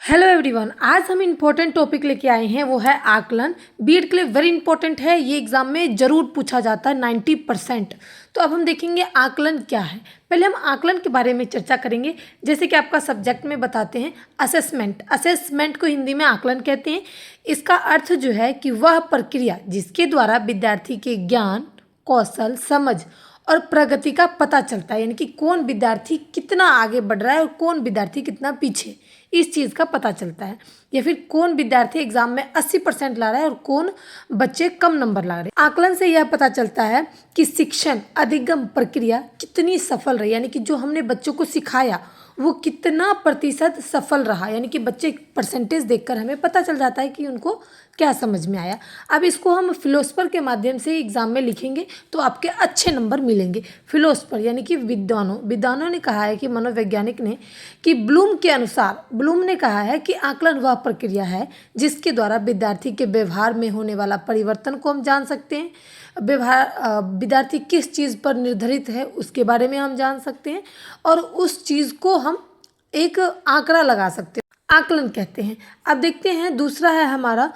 Hello everyone, आज हम important topic लेके आए हैं, वो है आकलन। बीएड के लिए वेरी इंपॉर्टेंट है, ये एग्जाम में ज़रूर पूछा जाता है 90%। तो अब हम देखेंगे आकलन क्या है। पहले हम आकलन के बारे में चर्चा करेंगे। जैसे कि आपका सब्जेक्ट में बताते हैं असेसमेंट। असेसमेंट को हिंदी में आकलन कहते हैं। इसका अर्थ जो है कि वह प्रक्रिया जिसके द्वारा विद्यार्थी के ज्ञान, कौशल, समझ और प्रगति का पता चलता है, यानी कि कौन विद्यार्थी कितना आगे बढ़ रहा है और कौन विद्यार्थी कितना पीछे, इस चीज़ का पता चलता है। या फिर कौन विद्यार्थी एग्जाम में 80% ला रहा है और कौन बच्चे कम नंबर ला रहे हैं। आकलन से यह पता चलता है कि शिक्षण अधिगम प्रक्रिया कितनी सफल रही, यानी कि जो हमने बच्चों को सिखाया वो कितना प्रतिशत सफल रहा, यानी कि बच्चे परसेंटेज देखकर हमें पता चल जाता है कि उनको क्या समझ में आया। अब इसको हम फिलोसफर के माध्यम से एग्जाम में लिखेंगे तो आपके अच्छे नंबर मिलेंगे। फिलोसफर यानी कि विद्वानों ने कहा है कि मनोवैज्ञानिक ने कि ब्लूम के अनुसार, ब्लूम ने कहा है कि आकलन वह प्रक्रिया है जिसके द्वारा विद्यार्थी के व्यवहार में होने वाला परिवर्तन को हम जान सकते हैं। विद्यार्थी किस चीज़ पर निर्धारित है उसके बारे में हम जान सकते हैं और उस चीज़ को हम एक आंकड़ा लगा सकते हैं, आकलन कहते हैं। अब देखते हैं दूसरा है हमारा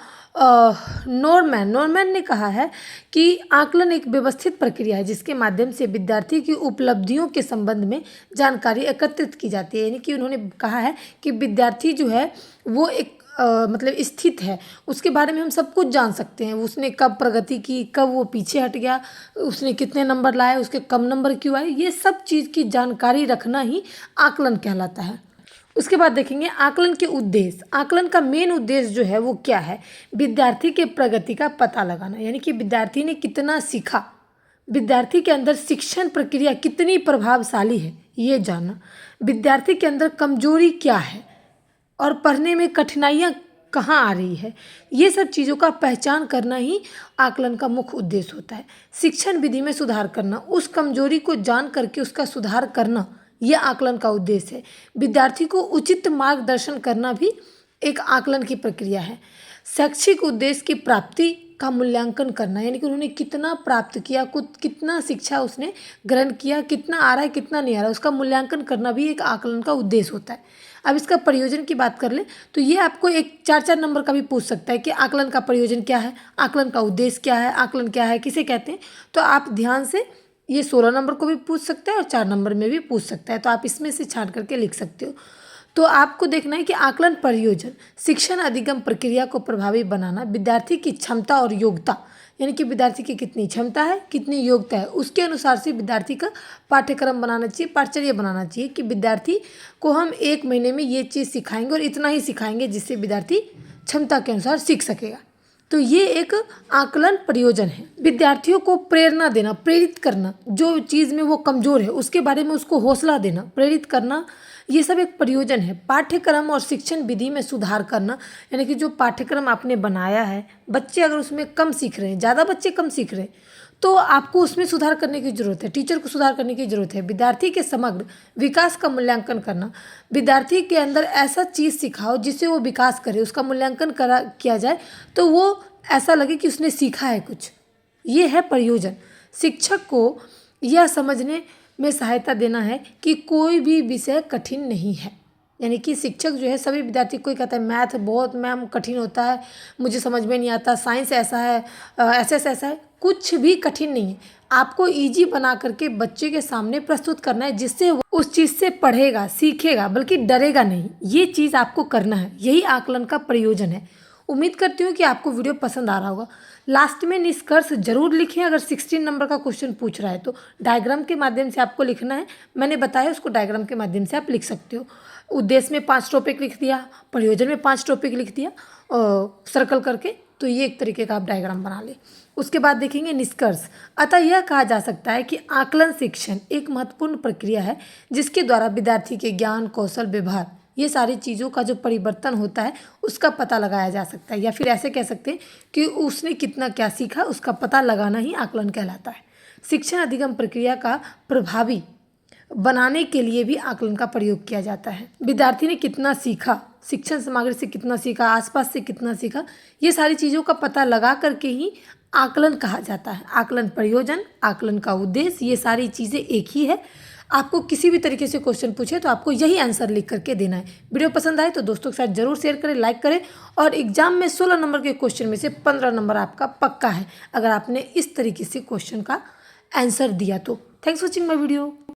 नॉरमैन ने कहा है कि आकलन एक व्यवस्थित प्रक्रिया है जिसके माध्यम से विद्यार्थी की उपलब्धियों के संबंध में जानकारी एकत्रित की जाती है। यानी कि उन्होंने कहा है कि विद्यार्थी जो है वो एक मतलब स्थित है, उसके बारे में हम सब कुछ जान सकते हैं। उसने कब प्रगति की, कब वो पीछे हट गया, उसने कितने नंबर लाए, उसके कम नंबर क्यों आए, ये सब चीज़ की जानकारी रखना ही आकलन कहलाता है। उसके बाद देखेंगे आकलन के उद्देश्य। आकलन का मेन उद्देश्य जो है वो क्या है? विद्यार्थी के प्रगति का पता लगाना, यानी कि विद्यार्थी ने कितना सीखा, विद्यार्थी के अंदर शिक्षण प्रक्रिया कितनी प्रभावशाली है ये जानना, विद्यार्थी के अंदर कमजोरी क्या है और पढ़ने में कठिनाइयाँ कहाँ आ रही है, ये सब चीज़ों का पहचान करना ही आकलन का मुख्य उद्देश्य होता है। शिक्षण विधि में सुधार करना, उस कमजोरी को जान करके उसका सुधार करना, ये आकलन का उद्देश्य है। विद्यार्थी को उचित मार्गदर्शन करना भी एक आकलन की प्रक्रिया है। शैक्षिक उद्देश्य की प्राप्ति का मूल्यांकन करना, यानी कि उन्होंने कितना प्राप्त किया, कुछ कितना शिक्षा उसने ग्रहण किया, कितना आ रहा है कितना नहीं आ रहा है, उसका मूल्यांकन करना भी एक आकलन का उद्देश्य होता है। अब इसका प्रयोजन की बात कर ले तो ये आपको एक 4-4 नंबर का भी पूछ सकता है कि आकलन का प्रयोजन क्या है, आकलन का उद्देश्य क्या है, आकलन क्या है, किसे कहते हैं। तो आप ध्यान से ये 16 नंबर को भी पूछ सकता है और 4 नंबर में भी पूछ सकता है, तो आप इसमें से छांट करके लिख सकते हो। तो आपको देखना है कि आकलन प्रयोजन शिक्षण अधिगम प्रक्रिया को प्रभावी बनाना, विद्यार्थी की क्षमता और योग्यता, यानी कि विद्यार्थी की कितनी क्षमता है, कितनी योग्यता है, उसके अनुसार से विद्यार्थी का पाठ्यक्रम बनाना चाहिए, पाठचर्या बनाना चाहिए कि विद्यार्थी को हम 1 महीने में ये चीज़ सिखाएंगे और इतना ही सिखाएंगे जिससे विद्यार्थी क्षमता के अनुसार सीख सकेगा। तो ये एक आकलन प्रयोजन है। विद्यार्थियों को प्रेरणा देना, प्रेरित करना, जो चीज़ में वो कमज़ोर है उसके बारे में उसको हौसला देना, प्रेरित करना, ये सब एक प्रयोजन है। पाठ्यक्रम और शिक्षण विधि में सुधार करना, यानी कि जो पाठ्यक्रम आपने बनाया है, बच्चे अगर उसमें कम सीख रहे हैं, ज़्यादा बच्चे कम सीख रहे हैं, तो आपको उसमें सुधार करने की ज़रूरत है, टीचर को सुधार करने की ज़रूरत है। विद्यार्थी के समग्र विकास का मूल्यांकन करना, विद्यार्थी के अंदर ऐसा चीज़ सिखाओ जिससे वो विकास करे, उसका मूल्यांकन किया जाए तो वो ऐसा लगे कि उसने सीखा है कुछ, ये है प्रयोजन। शिक्षक को यह समझने में सहायता देना है कि कोई भी विषय कठिन नहीं है, यानी कि शिक्षक जो है सभी विद्यार्थी को ही कहता है मैथ बहुत मैम कठिन होता है, मुझे समझ में नहीं आता, साइंस ऐसा है, ऐसा है, कुछ भी कठिन नहीं है। आपको इजी बना करके बच्चे के सामने प्रस्तुत करना है जिससे वो उस चीज़ से पढ़ेगा, सीखेगा, बल्कि डरेगा नहीं। ये चीज़ आपको करना है, यही आकलन का प्रयोजन है। उम्मीद करती हूँ कि आपको वीडियो पसंद आ रहा होगा। लास्ट में निष्कर्ष जरूर लिखें, अगर 16 नंबर का क्वेश्चन पूछ रहा है तो डायग्राम के माध्यम से आपको लिखना है, मैंने बताया उसको डायग्राम के माध्यम से आप लिख सकते हो। उद्देश्य में 5 टॉपिक लिख दिया, प्रयोजन में 5 टॉपिक लिख दिया और सर्कल करके, तो ये एक तरीके का आप डायग्राम बना लें। उसके बाद देखेंगे निष्कर्ष। अतः यह कहा जा सकता है कि आकलन शिक्षण एक महत्वपूर्ण प्रक्रिया है जिसके द्वारा विद्यार्थी के ज्ञान, कौशल, व्यवहार, ये सारी चीज़ों का जो परिवर्तन होता है उसका पता लगाया जा सकता है। या फिर ऐसे कह सकते हैं कि उसने कितना क्या सीखा उसका पता लगाना ही आकलन कहलाता है। शिक्षण अधिगम प्रक्रिया का प्रभावी बनाने के लिए भी आकलन का प्रयोग किया जाता है। विद्यार्थी ने कितना सीखा, शिक्षण सामग्री से कितना सीखा, आसपास से कितना सीखा, ये सारी चीज़ों का पता लगा करके ही आकलन कहा जाता है। आकलन प्रयोजन, आकलन का उद्देश्य, ये सारी चीज़ें एक ही है। आपको किसी भी तरीके से क्वेश्चन पूछे तो आपको यही आंसर लिख करके देना है। वीडियो पसंद आए तो दोस्तों के साथ जरूर शेयर करें, लाइक करें। और एग्जाम में 16 नंबर के क्वेश्चन में से 15 नंबर आपका पक्का है अगर आपने इस तरीके से क्वेश्चन का आंसर दिया तो। Thanks for watching my video.